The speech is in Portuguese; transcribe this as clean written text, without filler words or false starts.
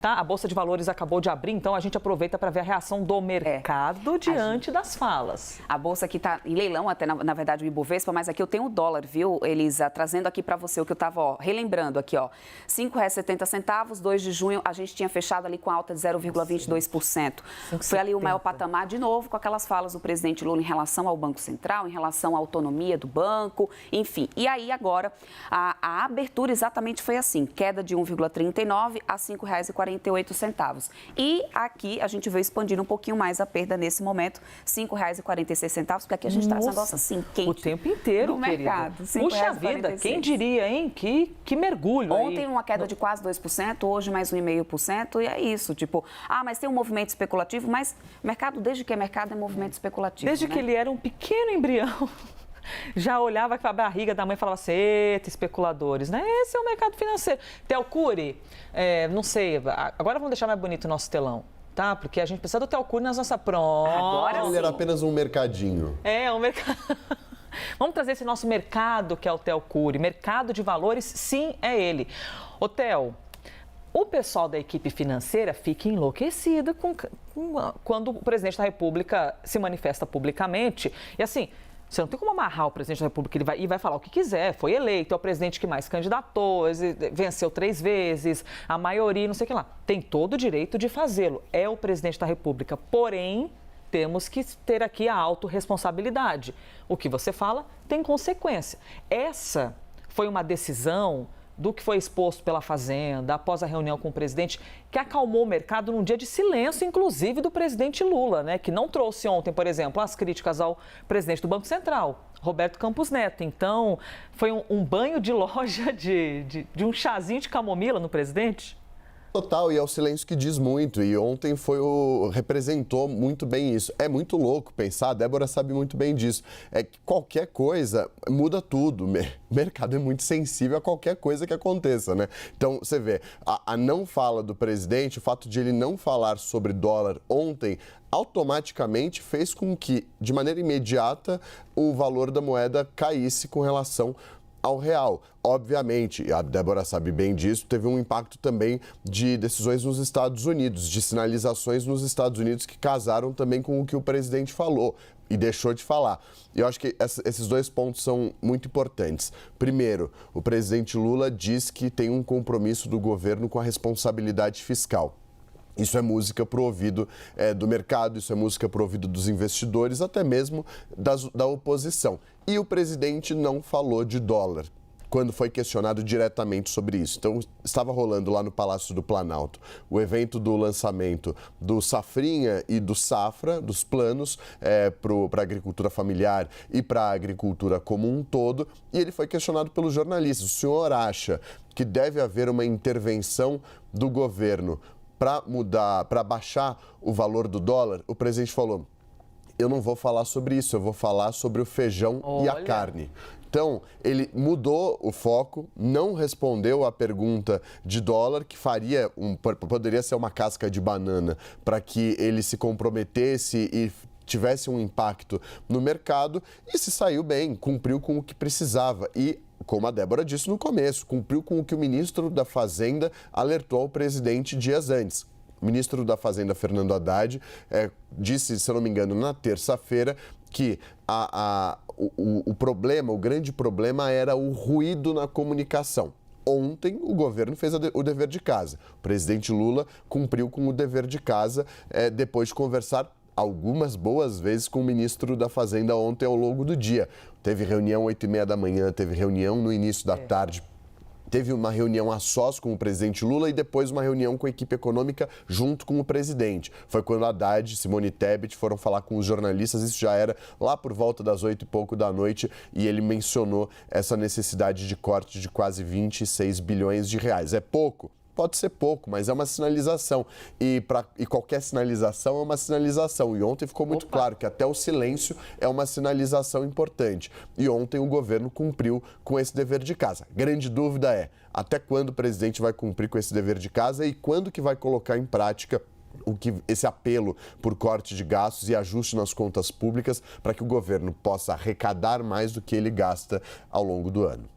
Tá? A Bolsa de Valores acabou de abrir, então a gente aproveita para ver a reação do mercado diante das falas. A Bolsa aqui está em leilão, até na verdade o Ibovespa, mas aqui eu tenho o dólar, viu, Elisa? Trazendo aqui para você o que eu estava relembrando aqui, ó. R$ 5,70, 2 de junho, a gente tinha fechado ali com alta de 0,22%. Foi ali o maior patamar, de novo, com aquelas falas do presidente Lula em relação ao Banco Central, em relação à autonomia do banco, enfim. E aí agora, a abertura exatamente foi assim, queda de 1,39 a R$ 5,48. E aqui a gente veio expandindo um pouquinho mais a perda nesse momento, R$ 5,46, porque aqui a gente traz um negócio assim, quente. O tempo inteiro, no mercado. Puxa vida, quem diria, hein? Que mergulho. Ontem aí. Uma queda de quase 2%, hoje mais 1,5%, e é isso, tipo, mas tem um movimento especulativo, mas mercado, desde que é mercado, é movimento especulativo. Desde que ele era um pequeno embrião. Já olhava com a barriga da mãe e falava assim, eita, especuladores, né? Esse é o mercado financeiro. Theo Cury, não sei, agora vamos deixar mais bonito o nosso telão, tá? Porque a gente precisa do Theo Cury nas nossas Agora ele era apenas um mercadinho. Um mercado. Vamos trazer esse nosso mercado que é o Theo Cury. Mercado de valores, sim, é ele. Ô, Theo, o pessoal da equipe financeira fica enlouquecido quando o presidente da República se manifesta publicamente. E assim, você não tem como amarrar o presidente da República, ele vai falar o que quiser, foi eleito, é o presidente que mais candidatou, venceu 3 vezes, a maioria, não sei o que lá. Tem todo o direito de fazê-lo, é o presidente da República. Porém, temos que ter aqui a autorresponsabilidade. O que você fala tem consequência. Essa foi uma decisão do que foi exposto pela Fazenda após a reunião com o presidente, que acalmou o mercado num dia de silêncio, inclusive do presidente Lula, né? Que não trouxe ontem, por exemplo, as críticas ao presidente do Banco Central, Roberto Campos Neto. Então, foi um banho de loja de um chazinho de camomila no presidente? Total, e é o silêncio que diz muito, e ontem representou muito bem isso. É muito louco pensar, a Débora sabe muito bem disso, é que qualquer coisa muda tudo, o mercado é muito sensível a qualquer coisa que aconteça, né? Então, você vê, a não fala do presidente, o fato de ele não falar sobre dólar ontem, automaticamente fez com que, de maneira imediata, o valor da moeda caísse com relação ao real. Obviamente, a Débora sabe bem disso, teve um impacto também de decisões nos Estados Unidos, de sinalizações nos Estados Unidos que casaram também com o que o presidente falou e deixou de falar. E eu acho que esses 2 pontos são muito importantes. Primeiro, o presidente Lula diz que tem um compromisso do governo com a responsabilidade fiscal. Isso é música para o ouvido do mercado, isso é música para o ouvido dos investidores, até mesmo da oposição. E o presidente não falou de dólar quando foi questionado diretamente sobre isso. Então, estava rolando lá no Palácio do Planalto o evento do lançamento do Safrinha e do Safra, dos planos para a agricultura familiar e para a agricultura como um todo, e ele foi questionado pelos jornalistas. O senhor acha que deve haver uma intervenção do governo para baixar o valor do dólar? O presidente falou, eu não vou falar sobre isso, eu vou falar sobre o feijão e a carne. Então, ele mudou o foco, não respondeu à pergunta de dólar, que poderia ser uma casca de banana para que ele se comprometesse e tivesse um impacto no mercado, e se saiu bem, cumpriu com o que precisava. E, como a Débora disse no começo, cumpriu com o que o ministro da Fazenda alertou ao presidente dias antes. O ministro da Fazenda, Fernando Haddad, disse, se eu não me engano, na terça-feira, que o grande problema era o ruído na comunicação. Ontem, o governo fez o dever de casa. O presidente Lula cumpriu com o dever de casa depois de conversar algumas boas vezes com o ministro da Fazenda ontem ao longo do dia. Teve reunião 8h30 da manhã, teve reunião no início da tarde. Teve uma reunião a sós com o presidente Lula e depois uma reunião com a equipe econômica junto com o presidente. Foi quando Haddad e Simone Tebet foram falar com os jornalistas, isso já era lá por volta das 8 e pouco da noite, e ele mencionou essa necessidade de corte de quase 26 bilhões de reais. É pouco? Pode ser pouco, mas é uma sinalização. E qualquer sinalização é uma sinalização. E ontem ficou muito claro que até o silêncio é uma sinalização importante. E ontem o governo cumpriu com esse dever de casa. Grande dúvida é, até quando o presidente vai cumprir com esse dever de casa e quando que vai colocar em prática esse apelo por corte de gastos e ajuste nas contas públicas para que o governo possa arrecadar mais do que ele gasta ao longo do ano.